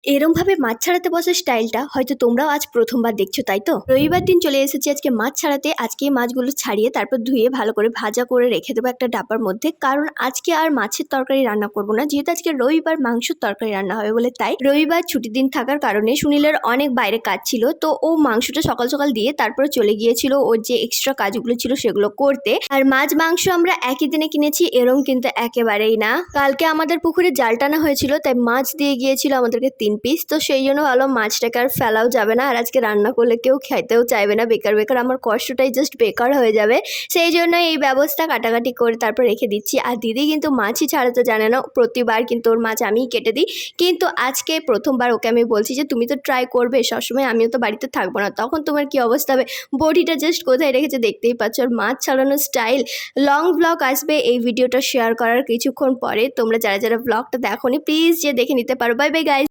এরম ভাবে মাছ ছাড়াতে বসার স্টাইলটা হয়তো তোমরাও আজ প্রথমবার দেখছো, তাই তো? রবিবার দিন চলে এসেছি আজকে মাছ ছাড়াতে। আজকে এই মাছগুলো ছাড়িয়ে তারপর ধুয়ে ভালো করে ভাজা করে রেখে দেবো একটা ডাব্বার মধ্যে, কারণ আজকে আর মাছের তরকারি রান্না করব না, যেহেতু আজকে রবিবার মাংসের তরকারি রান্না হবে বলে। তাই রবিবার ছুটির দিন থাকার কারণে সুনীলের অনেক বাইরে কাজ ছিল, তো ও মাংসটা সকাল সকাল দিয়ে তারপরে চলে গিয়েছিল ওর যে এক্সট্রা কাজগুলো ছিল সেগুলো করতে। আর মাছ মাংস আমরা একই দিনে কিনেছি এরম কিন্তু একেবারেই না। কালকে আমাদের পুকুরে জাল টানা হয়েছিল, তাই মাছ দিয়ে গিয়েছিল আমাদেরকে 3 পিস। তো সেই জন্য ভালো মাছটাকে আর ফেলাও যাবে না, আর আজকে রান্না করলে কেউ খেতেও চাইবে না, বেকার বেকার আমার কষ্টটাই জাস্ট বেকার হয়ে যাবে। সেই জন্য এই ব্যবস্থা কাটাকাটি করে তারপর রেখে দিচ্ছি। আর দিদি কিন্তু মাছই ছাড়াতে জানে না, প্রতিবার কিন্তু ওর মাছ আমিই কেটে দিই, কিন্তু আজকে প্রথমবার ওকে আমি বলছি যে তুমি তো ট্রাই করবে, সবসময় আমিও তো বাড়িতে থাকবো না, তখন তোমার কি অবস্থা হবে। বডিটা জাস্ট কোথায় রেখেছে দেখতেই পাচ্ছ। আর মাছ ছাড়ানোর স্টাইল লং ব্লগ আসবে এই ভিডিওটা শেয়ার করার কিছুক্ষণ পরে। তোমরা যারা যারা ব্লগটা দেখোনি প্লিজ যে দেখে নিতে পারো। Bye bye guys.